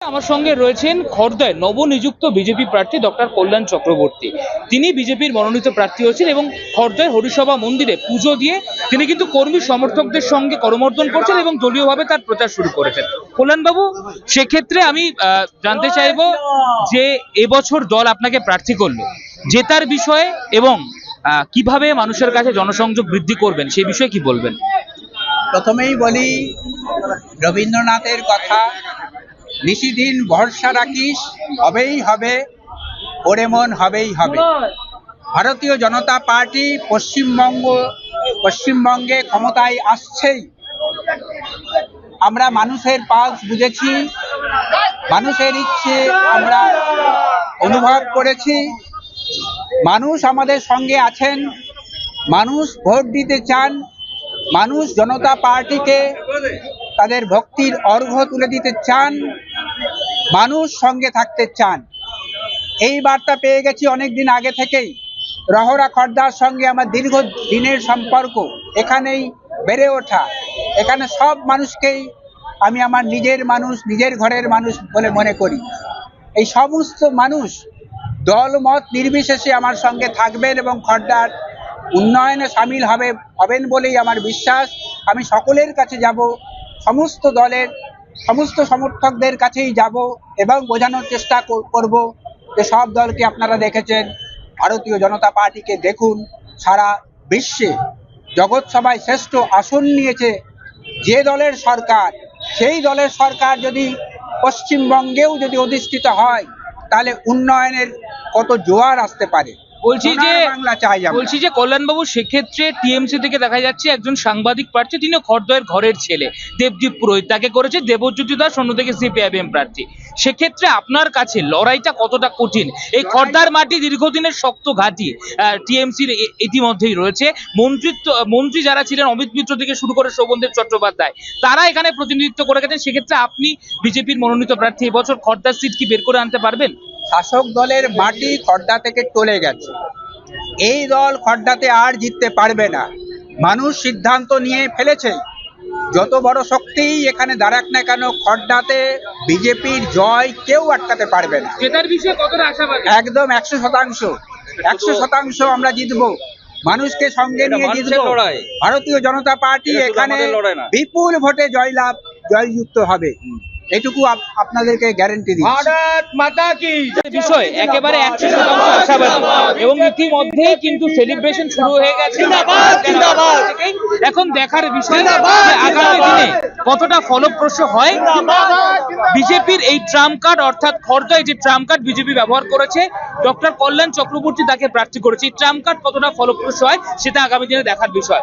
আমার সঙ্গে রয়েছেন খড়দায় নবনিযুক্ত বিজেপি প্রার্থী ডক্টর কল্যাণ চক্রবর্তী। তিনি বিজেপির মনোনীত প্রার্থী হয়েছেন এবং খড়দায় হরিসভা মন্দিরে পুজো দিয়ে তিনি কিন্তু কর্মী সমর্থকদের সঙ্গে করমর্দন করছেন এবং দলীয়ভাবে তার প্রচার শুরু করেছেন। কল্যাণবাবু, সেক্ষেত্রে আমি জানতে চাইবো যে এবছর দল আপনাকে প্রার্থী করলো, জেতার বিষয়ে এবং কিভাবে মানুষের কাছে জনসংযোগ বৃদ্ধি করবেন সেই বিষয়ে কি বলবেন? প্রথমেই বলি, রবীন্দ্রনাথের কথা, নিশিদিন ভরসা রাখিস, হবেই হবে, ওরে মন হবেই হবে। ভারতীয় জনতা পার্টি পশ্চিমবঙ্গে ক্ষমতায় আসছেই। আমরা মানুষের পালস বুঝেছি, মানুষের ইচ্ছে আমরা অনুভব করেছি। মানুষ আমাদের সঙ্গে আছেন, মানুষ ভোট দিতে চান, মানুষ জনতা পার্টিকে তাদের ভক্তির অর্ঘ্য তুলে দিতে চান, মানুষ সঙ্গে থাকতে চান। এই বার্তা পেয়ে গেছি অনেক দিন আগে থেকেই। রহরা খড়দার সঙ্গে আমার দীর্ঘ দিনের সম্পর্ক, এখানেই বেড়ে ওঠা। এখানে সব মানুষকেই আমি আমার নিজের মানুষ, নিজের ঘরের মানুষ বলে মনে করি। এই সমস্ত মানুষ দল মত নির্বিশেষে আমার সঙ্গে থাকবেন এবং খড়দার উন্নয়নে সামিল হবেন বলেই আমার বিশ্বাস। আমি সকলের কাছে যাব, সমস্ত দলের সমস্ত সমর্থকদের কাছেই যাব এবং বোঝানোর চেষ্টা করব যে সব দলকে আপনারা দেখেছেন, ভারতীয় জনতা পার্টিকে দেখুন। সারা বিশ্বে জগৎ সভায় শ্রেষ্ঠ আসন নিয়েছে যে দলের সরকার, সেই দলের সরকার যদি পশ্চিমবঙ্গেও যদি অধিষ্ঠিত হয়, তাহলে উন্নয়নের কত জোয়ার আসতে পারে। বলছি যে কল্যাণবাবু, সেক্ষেত্রে টিএমসি থেকে দেখা যাচ্ছে একজন সাংবাদিক প্রার্থী, তিনি খড়দয়ের ঘরের ছেলে দেবদীপ পুরোহিত, তাকে করেছে দেবজ্যোতি দাস, অন্য থেকে সিপিআইএম প্রার্থী। সেক্ষেত্রে আপনার কাছে লড়াইটা কতটা কঠিন? এই খড়দার মাটি দীর্ঘদিনের শক্ত ঘাঁটি টিএমসির ইতিমধ্যেই রয়েছে। মন্ত্রী যারা ছিলেন, অমিত মিত্র থেকে শুরু করে শোভনদেব চট্টোপাধ্যায়, তারা এখানে প্রতিনিধিত্ব করে গেছেন। সেক্ষেত্রে আপনি বিজেপির মনোনীত প্রার্থী, এবছর খড়দার সিট কি বের করে আনতে পারবেন? শাসক দলের মাটি খড়দা থেকে টলে গেছে, এই দল খড়দাতে আর জিততে পারবে না। মানুষ সিদ্ধান্ত নিয়ে ফেলেছে, যত বড় শক্তিই এখানে দাঁড়াক না কেন, খড়দাতে বিজেপির জয় কেউ আটকাতে পারবে না। জেতার বিষয়ে কতটা আশাবাদী? একদম 100% আমরা জিতবো, মানুষকে সঙ্গে নিয়ে জিতবো। ভারতীয় জনতা পার্টি এখানে বিপুল ভোটে জয়যুক্ত হবে, এটুকু আপনাদেরকে গ্যারান্টি দিই। ভারত মাতা কি বিষয় একেবারে 100% আশাবাদী এবং ইতিমধ্যেই কিন্তু সেলিব্রেশন শুরু হয়ে গেছে। এখন দেখার বিষয় আগামী দিনে কতটা ফলপ্রসূ হয়। বিজেপির এই ট্রাম্প কার্ড, অর্থাৎ খড়দায় যে ট্রাম্প কার্ড বিজেপি ব্যবহার করেছে, ডক্টর কল্যাণ চক্রবর্তী তাকে প্রার্থী করেছে, এই ট্রাম্প কার্ড কতটা ফলপ্রসূ হয় সেটা আগামী দিনে দেখার বিষয়।